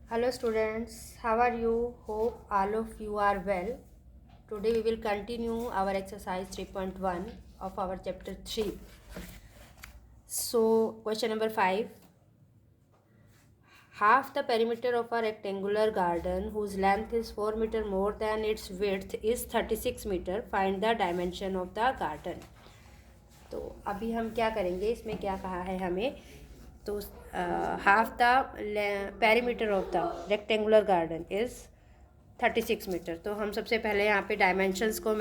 Hello students, how are you? Hope all of you are well. Today we will continue our exercise 3.1 of our chapter 3. So question number 5. Half the perimeter of a rectangular garden whose length is 4 meter more than its width is 36 meter. Find the dimension of the garden. तो अभी हम क्या करेंगे, इसमें क्या कहा है हमें, तो half the perimeter of the rectangular garden is 36 metre. तो हम सबसे पहले यहाँ पे डायमेंशंस को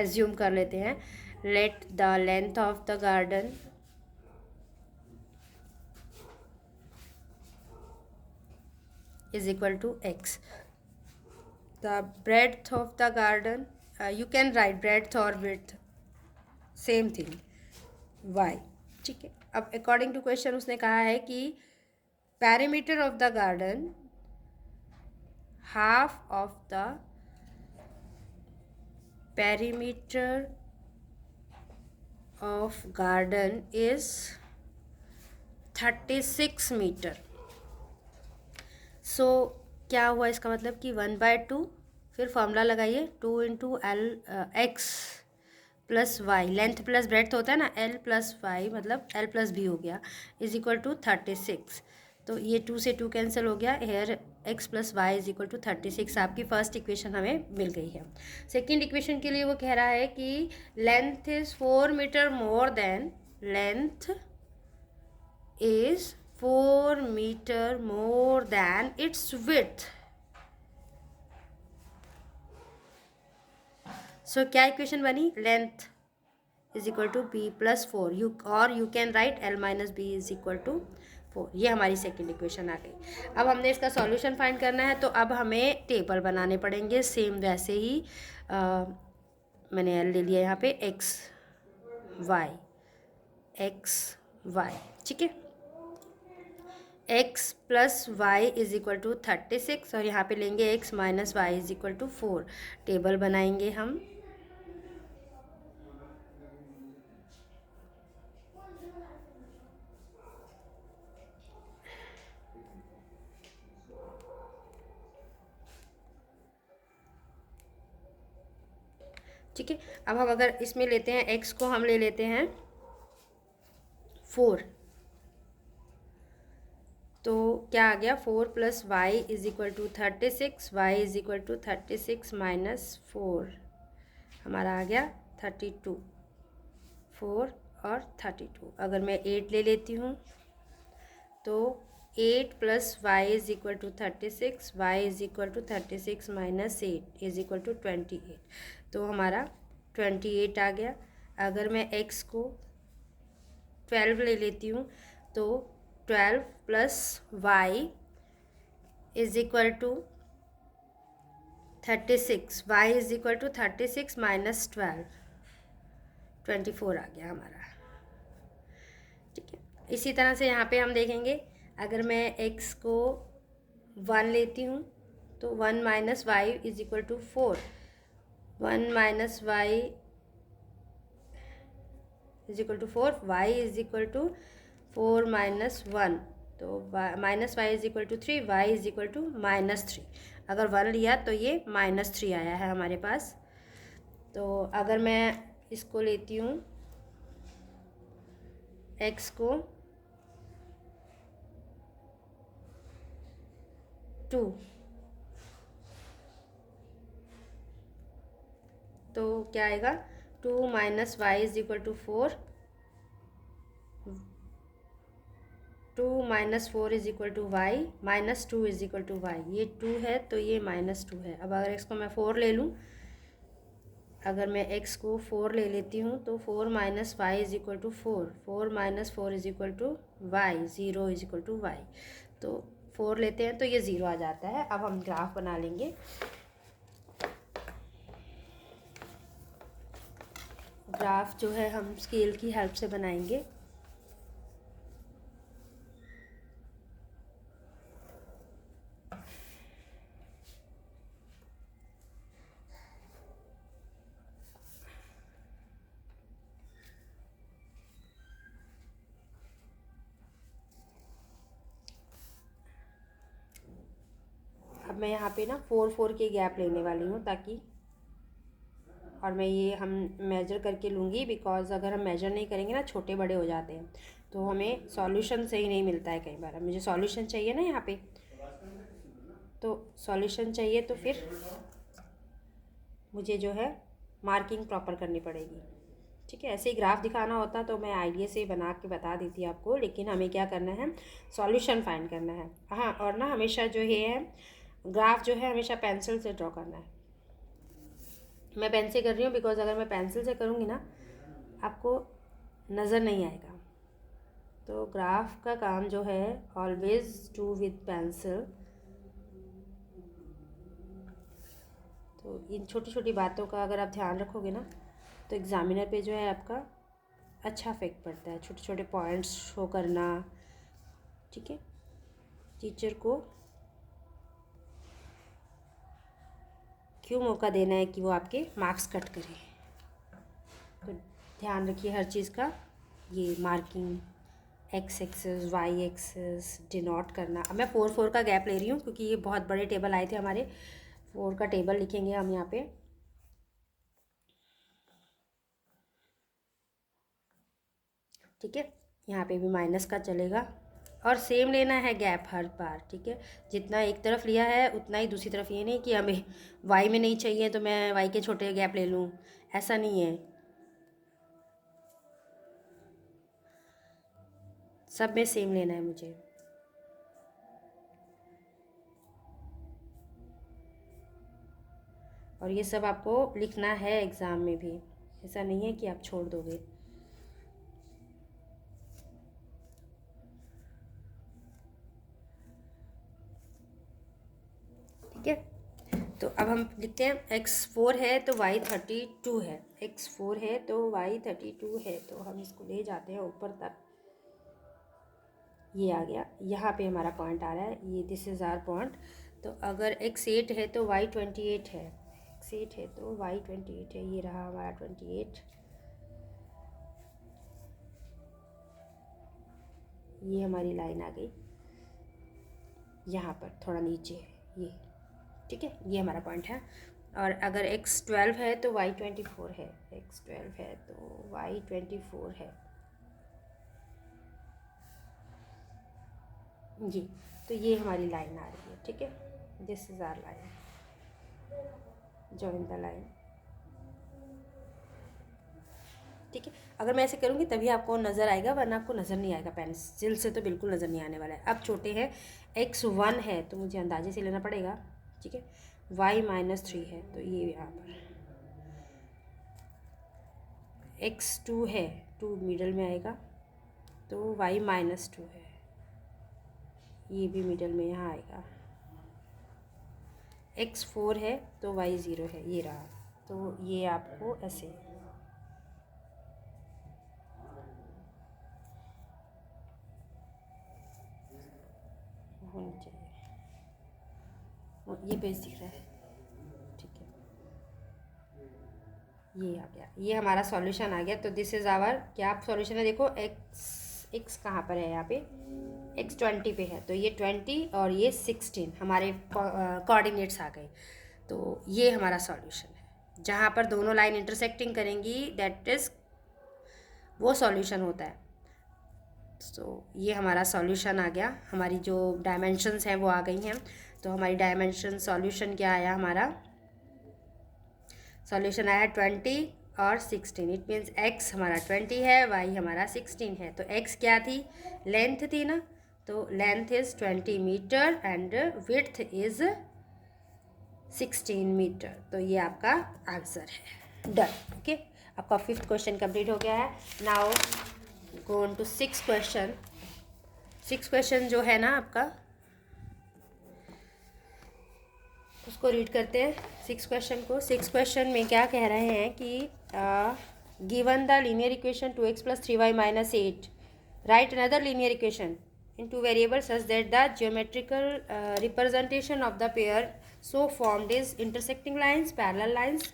एज्यूम कर लेते हैं। Let the length of the garden is equal to x. The breadth of the garden, you can write breadth or width, same thing, y। ठीक है, अब अकॉर्डिंग टू क्वेश्चन उसने कहा है कि perimeter of the garden, half of the perimeter of garden is 36 metre. So क्या हुआ, इसका मतलब कि 1/2, फिर फॉर्मूला लगाइए 2 into L X plus Y, length plus breadth होता है ना, एल प्लस वाई मतलब एल प्लस बी हो गया, इज इक्वल टू 36। तो ये 2 से 2 कैंसिल हो गया, here X plus Y is equal to 36। आपकी फर्स्ट इक्वेशन हमें मिल गई है। सेकेंड इक्वेशन के लिए वो कह रहा है कि length is 4 metre more than, length is 4 metre more than its width. So क्या इक्वेशन बनी, length is equal to B plus 4, you can write L minus B is equal to 4। ये हमारी सेकेंड इक्वेशन आ गई। अब हमने इसका solution find करना है, तो अब हमें टेबल बनाने पड़ेंगे सेम वैसे ही। मैंने एल ले लिया यहाँ पे, एक्स वाई, ठीक है। x plus Y is equal to 36 और यहाँ पे लेंगे x minus Y is equal to 4। Table बनाएंगे हम। ठीक है, अब हम अगर इसमें लेते हैं x को, हम ले लेते हैं 4, तो क्या आ गया, 4 plus Y is equal to 36, Y is equal to 36 minus 4, हमारा आ गया 32। 4 और 32, अगर मैं 8 ले लेती हूँ तो 8 plus Y is equal to 36, Y is equal to 36 minus 8 is equal to 28। तो हमारा 28 आ गया। अगर मैं x को 12 ले लेती हूँ तो 12 plus Y is equal to 36, Y is equal to 36 minus 12, 24 आ गया हमारा। ठीक है, इसी तरह से यहाँ पे हम देखेंगे, अगर मैं x को 1 लेती हूँ तो 1 minus Y is equal to 4, 1 minus Y is equal to 4, Y is equal to 4 minus 1, तो minus Y is equal to 3, Y is equal to minus 3। अगर 1 लिया तो ये -3 आया है हमारे पास। तो अगर मैं इसको लेती हूँ, x को 2, तो क्या आएगा, 2 minus Y is equal to 4, 2 minus 4 is equal to Y, minus 2 is equal to Y. ये 2 है तो ये -2 है। अब अगर x को मैं 4 ले लूँ, अगर मैं x को 4 ले लेती हूँ तो 4 minus Y is equal to 4, 4 minus 4 is equal to Y, 0 is equal to Y. तो 4 लेते हैं तो ये 0 आ जाता है। अब हम ग्राफ बना लेंगे। ग्राफ जो है हम स्केल की हेल्प से बनाएंगे। मैं यहाँ पे ना 4 के गैप लेने वाली हूँ ताकि, और मैं ये हम मेजर करके लूँगी, बिकॉज़ अगर हम मेजर नहीं करेंगे ना छोटे बड़े हो जाते हैं तो हमें सॉल्यूशन सही नहीं मिलता है कई बार। मुझे सॉल्यूशन चाहिए ना यहाँ पे, तो सॉल्यूशन चाहिए तो फिर मुझे जो है मार्किंग प्रॉपर करनी पड़ेगी। ठीक है, ऐसे ही ग्राफ दिखाना होता तो मैं आइडिया से बना के बता देती आपको, लेकिन हमें क्या करना है, सॉल्यूशन फाइंड करना है। हाँ, और ना हमेशा जो ये है ग्राफ जो है हमेशा पेंसिल से ड्रॉ करना है। मैं पेन से कर रही हूँ बिकॉज अगर मैं पेंसिल से करूँगी ना आपको नज़र नहीं आएगा। तो ग्राफ का काम जो है ऑलवेज डू विद पेंसिल। तो इन छोटी छोटी बातों का अगर आप ध्यान रखोगे ना तो एग्ज़ामिनर पे जो है आपका अच्छा इफेक्ट पड़ता है। छोटे छोटे पॉइंट्स शो करना, ठीक है, टीचर को क्यों मौका देना है कि वो आपके मार्क्स कट करे। तो ध्यान रखिए हर चीज़ का, ये marking X axis Y axis denote करना। अब मैं 4 का गैप ले रही हूँ क्योंकि ये बहुत बड़े टेबल आए थे हमारे। 4 का टेबल लिखेंगे हम यहाँ पे, ठीक है। यहाँ पे भी माइनस का चलेगा और सेम लेना है गैप हर बार, ठीक है। जितना एक तरफ लिया है उतना ही दूसरी तरफ, ये नहीं कि हमें वाई में नहीं चाहिए तो मैं वाई के छोटे गैप ले लूँ, ऐसा नहीं है। सब में सेम लेना है मुझे। और ये सब आपको लिखना है एग्ज़ाम में भी, ऐसा नहीं है कि आप छोड़ दोगे। ठीक है, तो अब हम लिखते हैं x4 है तो y 32 है। x4 है तो y 32 है, तो हम इसको ले जाते हैं ऊपर तक। ये आ गया, यहाँ पे हमारा पॉइंट आ रहा है, ये दिस इज़ आवर पॉइंट। तो अगर x8 है तो y 28 है, x8 है तो y 28 है, ये रहा हमारा 28। ये हमारी लाइन आ गई यहाँ पर थोड़ा नीचे है ये, ठीक है, ये हमारा पॉइंट है। और अगर x12 है तो y 24 है, x12 है तो y 24 है जी। तो ये हमारी लाइन आ रही है, ठीक है, this is our line, join the line. ठीक है, अगर मैं ऐसे करूँगी तभी आपको नज़र आएगा, वरना आपको नज़र नहीं आएगा, पेंसिल से तो बिल्कुल नज़र नहीं आने वाला है। अब छोटे हैं, x1 है तो मुझे अंदाजे से लेना पड़ेगा, ठीक है। y-3 है तो ये यहाँ पर, x2 है, 2 मिडल में आएगा तो y-2 है, ये भी मिडल में यहाँ आएगा। x4 है तो y0 है, ये रहा। तो ये आपको ऐसे होना चाहिए, ये पेज दिख रहा है, ठीक है, ये आ गया, ये हमारा सॉल्यूशन आ गया। तो दिस इज़ आवर क्या सॉल्यूशन है, देखो x कहाँ पर है, यहाँ पे x 20 पे है, तो ये 20 और ये 16 हमारे कोऑर्डिनेट्स आ गए। तो ये हमारा सॉल्यूशन है, जहाँ पर दोनों लाइन इंटरसेक्टिंग करेंगी दैट इज़ वो सॉल्यूशन होता है। तो ये हमारा सॉल्यूशन आ गया, हमारी जो डायमेंशंस हैं वो आ गई हैं। तो हमारी डायमेंशन सॉल्यूशन क्या आया, हमारा सॉल्यूशन आया 20 और 16। इट मीन्स x हमारा 20 है, y हमारा 16 है। तो x क्या थी, लेंथ थी ना, तो length is 20 metre and width is 16 metre. तो ये आपका आंसर है, डन। ओके, आपका 5th क्वेश्चन कंप्लीट हो गया है। Now go on to 6th question. 6th question जो है ना आपका, उसको रीड करते हैं 6th क्वेश्चन को। 6th क्वेश्चन में क्या कह रहे हैं कि given the linear equation 2x + 3y - 8, right another linear equation in two variables such that the geometrical representation of the pair so formed is intersecting lines, parallel lines,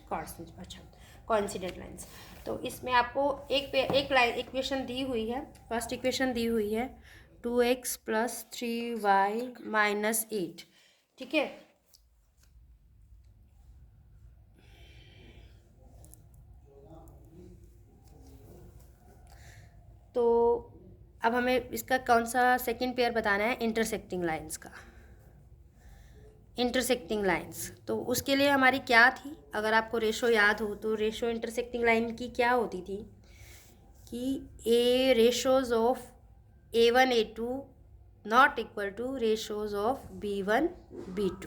coincident lines। तो इसमें आपको एक लाइन इक्वेशन दी हुई है, first equation दी हुई है 2x + 3y - 8, ठीक है। तो अब हमें इसका कौन सा सेकंड पेयर बताना है, इंटरसेक्टिंग लाइंस का। इंटरसेक्टिंग लाइंस, तो उसके लिए हमारी क्या थी, अगर आपको रेशो याद हो तो रेशो इंटरसेक्टिंग लाइन की क्या होती थी कि a ratios of A1 A2 not equal to ratios of B1 B2,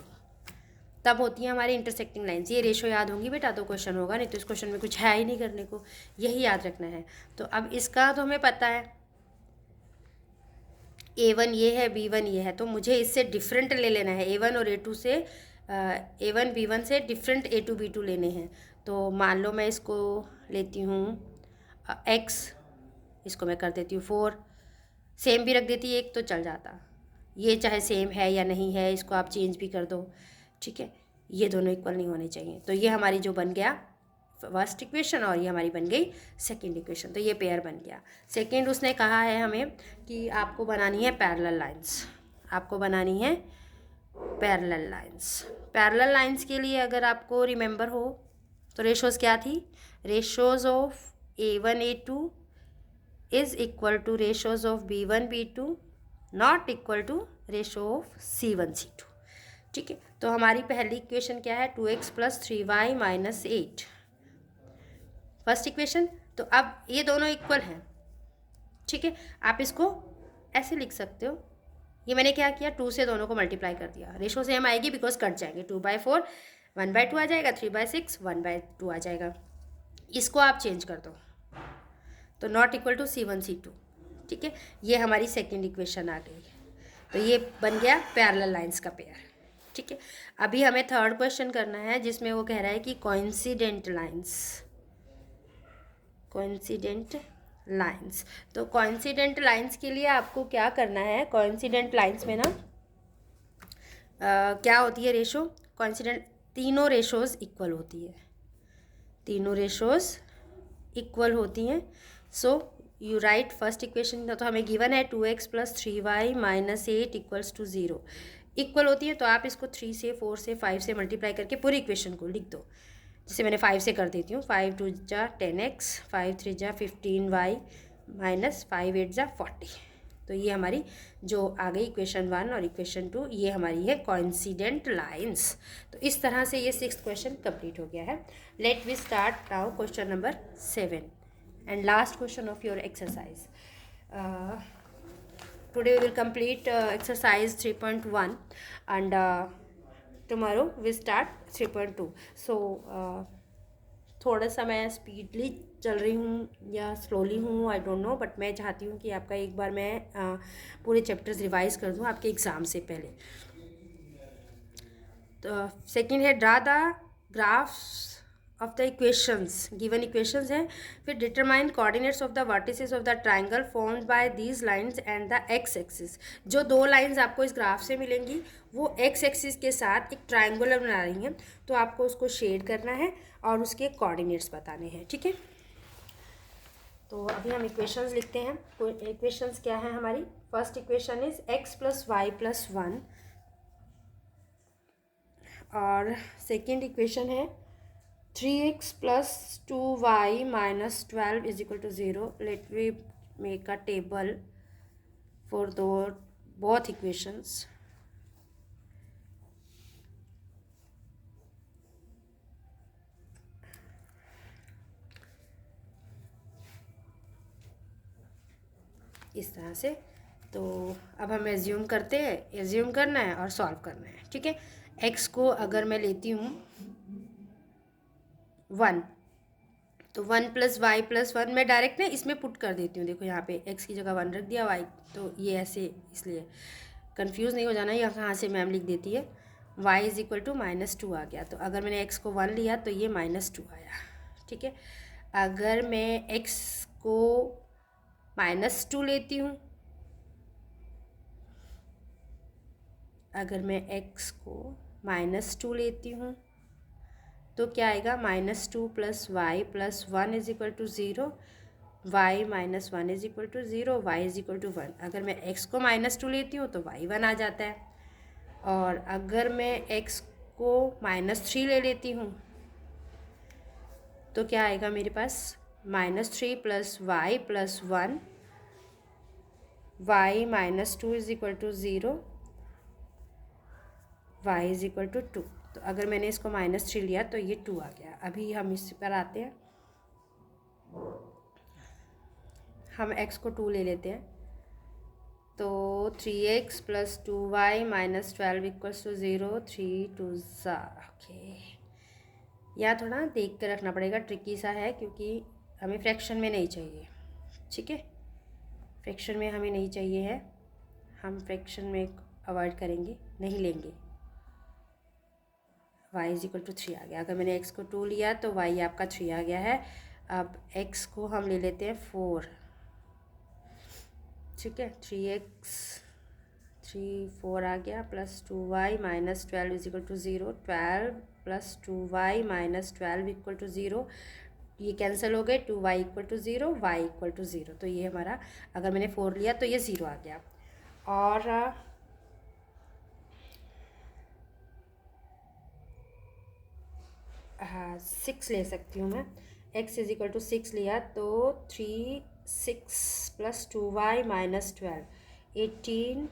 तब होती है हमारी इंटरसेक्टिंग लाइंस। ये रेशो याद होंगी बेटा तो क्वेश्चन होगा, नहीं तो इस क्वेश्चन में कुछ है ही नहीं करने को, यही याद रखना है। तो अब इसका तो हमें पता है A1 ये है, B1 ये है, तो मुझे इससे डिफरेंट ले लेना है। A1 और A2 से A1 B1 से डिफरेंट A2 B2 लेने हैं। तो मान लो मैं इसको लेती हूँ X, इसको मैं कर देती हूँ 4, सेम भी रख देती एक तो चल जाता। ये चाहे सेम है या नहीं है, इसको आप चेंज भी कर दो, ठीक है। ये दोनों इक्वल नहीं होने चाहिए। तो ये हमारी जो बन गया फर्स्ट इक्वेशन और ये हमारी बन गई सेकंड इक्वेशन, तो ये पेयर बन गया। सेकंड उसने कहा है हमें कि आपको बनानी है पैरेलल लाइंस, आपको बनानी है पैरेलल लाइंस। पैरेलल लाइंस के लिए अगर आपको रिमेंबर हो तो रेशोज़ क्या थी, ratios of A1 A2 is equal to ratios of B1 B2 not equal to ratio of C1 C2, ठीक है। तो हमारी पहली इक्वेशन क्या है, 2x plus 3y minus 8, first equation. तो अब ये दोनों इक्वल हैं, ठीक है। आप इसको ऐसे लिख सकते हो, ये मैंने क्या किया, 2 से दोनों को मल्टीप्लाई कर दिया, रेशो सेम आएगी बिकॉज कट जाएंगे, 2/4 1/2 आ जाएगा, 3/6 1/2 आ जाएगा। इसको आप चेंज कर दो तो not equal to C1 C2, ठीक है। ये हमारी सेकेंड इक्वेशन आ गई, तो ये बन गया पैरेलल लाइंस का पेयर, ठीक है। अभी हमें थर्ड क्वेश्चन करना है जिसमें वो कह रहा है कि कोइंसिडेंट लाइंस, कोइंसिडेंट लाइंस। तो कोइंसिडेंट लाइंस के लिए आपको क्या करना है, कोइंसिडेंट लाइंस में ना क्या होती है रेशो, कोइंसिडेंट तीनों रेशोज़ इक्वल होती है, तीनों रेशोज़ इक्वल होती हैं। So you write first equation, तो हमें गिवन है 2x plus 3y minus 8 equals to 0, equal होती है। तो आप इसको 3 से 4 से 5 से मल्टीप्लाई करके पूरी इक्वेशन को लिख दो, जैसे मैंने 5 से कर देती हूँ, 5 2 जा 10x, 5 3 जा 15y माइनस 5 8 जा 40। तो ये हमारी जो आ गई इक्वेशन 1 और इक्वेशन 2, ये हमारी है कोइंसिडेंट लाइंस। तो इस तरह से ये 6th क्वेश्चन कंप्लीट हो गया है। Let we start now question number 7 and last question of your exercise. Today we will complete exercise 3.1 and tomorrow we start 3.2. So थोड़ा सा मैं स्पीडली चल रही हूँ या स्लोली हूँ, आई डोंट नो, बट मैं चाहती हूँ कि आपका एक बार मैं पूरे चैप्टर्स रिवाइज कर दूँ आपके एग्ज़ाम से पहले। तो सेकेंड है draw the graphs of the equations, given equations हैं, फिर determine coordinates of the vertices of the triangle formed by these lines and the x axis. जो दो लाइंस आपको इस ग्राफ से मिलेंगी वो एक्स एक्सिस के साथ एक ट्राइंगुलर बना रही हैं, तो आपको उसको शेड करना है और उसके कोऑर्डिनेट्स बताने हैं, ठीक है। तो अभी हम इक्वेशंस लिखते हैं। इक्वेशंस क्या है हमारी, first equation is x plus Y plus 1 और सेकेंड इक्वेशन है 3x plus 2y minus 12 is equal to 0. Let me make a table for both equations. इस तरह से। तो अब हम एज्यूम करते हैं, एज्यूम करना है और सॉल्व करना है, ठीक है। x को अगर मैं लेती हूँ 1, तो 1 प्लस वाई प्लस 1 मैं डायरेक्ट ना इसमें पुट कर देती हूँ। देखो यहाँ पे x की जगह 1 रख दिया, y तो ये ऐसे, इसलिए कंफ्यूज नहीं हो जाना, यहाँ कहाँ से मैम लिख देती है। y इज़ इक्वल टू -2 आ गया, तो अगर मैंने x को 1 लिया तो ये -2 आया, ठीक है। अगर मैं x को -2 लेती हूँ, अगर मैं x को -2 लेती हूँ तो क्या आएगा, -2 plus Y plus 1 is equal to 0, y minus 1 is equal to 0, y is equal to 1। अगर मैं x को -2 लेती हूँ तो y 1 आ जाता है, और अगर मैं x को -3 ले लेती हूँ तो क्या आएगा मेरे पास, -3 plus Y plus 1 y minus two is equal to zero, y is equal to two. तो अगर मैंने इसको -3 लिया तो ये 2 आ गया। अभी हम इस पर आते हैं, हम x को 2 ले लेते हैं, तो 3x plus 2y minus 12 equals to 0, 3 2 ज़ा। ओके, यह थोड़ा देख कर रखना पड़ेगा, ट्रिकी सा है क्योंकि हमें फ्रैक्शन में नहीं चाहिए। ठीक है, फ्रैक्शन में हमें नहीं चाहिए है, हम फ्रैक्शन में अवॉइड करेंगे, नहीं लेंगे। y इज इक्वल टू 3 आ गया। अगर मैंने x को 2 लिया तो y आपका 3 आ गया है। अब x को हम ले लेते हैं 4। ठीक है, 3x 3 4 आ गया, plus 2y minus 12 is equal to 0, 12 plus 2y minus 12 equal to 0, ये कैंसिल हो गए, 2y equal to 0, y equal to 0। तो ये हमारा, अगर मैंने 4 लिया तो ये 0 आ गया। और हाँ 6 ले सकती हूँ मैं, x इज इक्वल टू 6 लिया तो 3 6 plus 2y minus 12, 18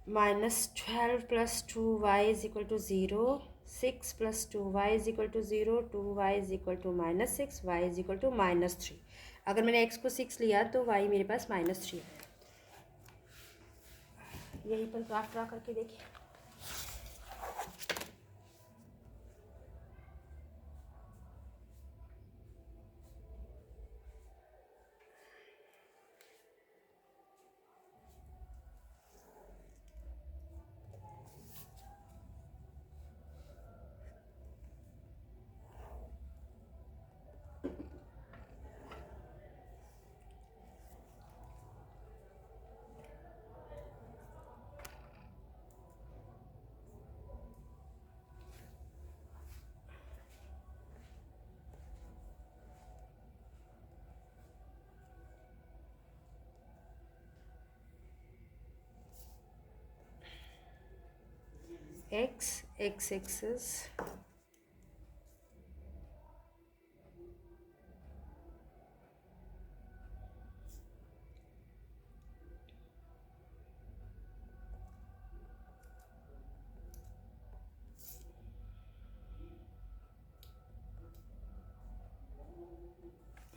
minus 12 plus 2y is equal to 0, 6 plus 2y is equal to 0, 2y is equal to -6, y is equal to -3। अगर मैंने x को 6 लिया तो y मेरे पास -3 है। यहीं पर ग्राफ ड्रा करके देखिए। x axis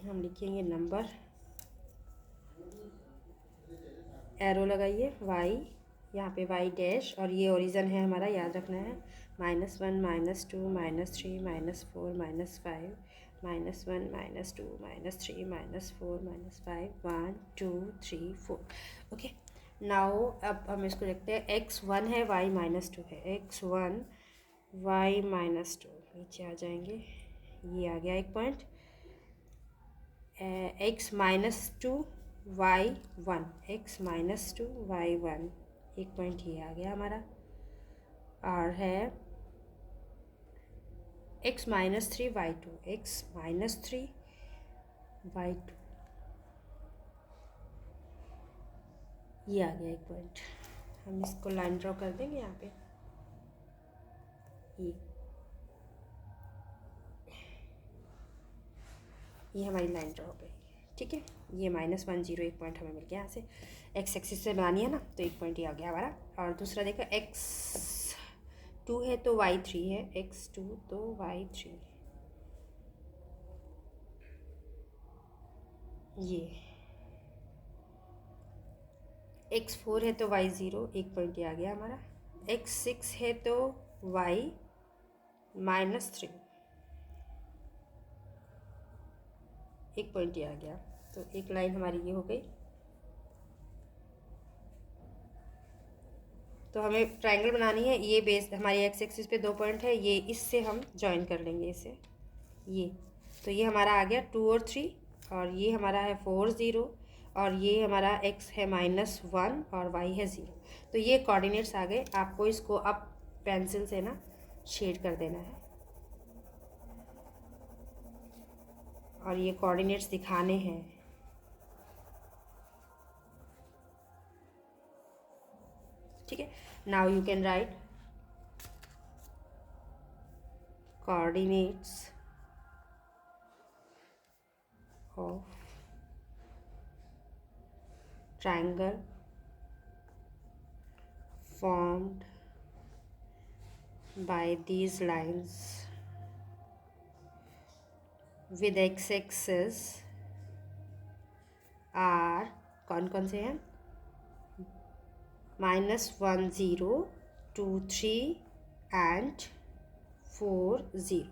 हम लिखेंगे नंबर, एरो लगाइए y, यहाँ पे y डैश, और ये ओरिजन है हमारा, याद रखना है। -1 -2 -3 -4 -5, -1 -2 -3 -4 -5, 1 2 3 4। ओके, नाउ अब हम इसको देखते हैं। x1 है, y -2 है, x1 y -2, नीचे आ जाएंगे, ये आ गया एक point. x -2 y1, x -2 y1, एक पॉइंट ये आ गया हमारा। और है x -3 y2, x -3 y2, ये आ गया एक पॉइंट। हम इसको लाइन ड्रॉ कर देंगे यहाँ पे, ये हमारी लाइन ड्रॉ हो गई। ठीक है, ये -1 0 एक पॉइंट हमें मिल गया यहाँ से। x एक्सिस से बनानी है ना, तो एक पॉइंट ये आ गया हमारा। और दूसरा देखो, x2 है तो y3 है, x2 तो y3, ये x4 है तो y0, एक पॉइंट ये आ गया हमारा। x6 है तो y -3, एक पॉइंट ये आ गया। तो एक लाइन हमारी ये हो गई। तो हमें ट्रायंगल बनानी है, ये बेस हमारी एक्स एक्सिस पे 2 पॉइंट है, ये इससे हम जॉइन कर लेंगे इसे, ये। तो ये हमारा आ गया 2 और 3, और ये हमारा है 4 0, और ये हमारा x है -1 और y है 0। तो ये कोऑर्डिनेट्स आ गए। आपको इसको अब पेंसिल से ना शेड कर देना है, और ये कोऑर्डिनेट्स दिखाने हैं। ठीक है, now you can right coordinates of triangle formed by these lines with x-axis are कौन से हैं -1 0 2 3 and 4 0.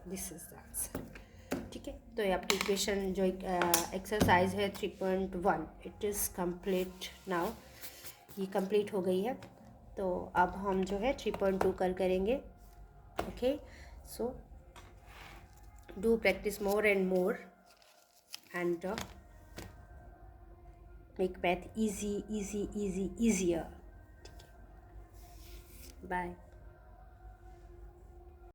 This is the answer. ठीक है, तो ये आपकी इक्वेशन जो एक्सरसाइज है 3.1 इट इज़ कंप्लीट नाउ. ये कंप्लीट हो गई है. तो अब हम जो है 3.2 कल करेंगे. Okay, so do practice more and more and make math easier. Bye.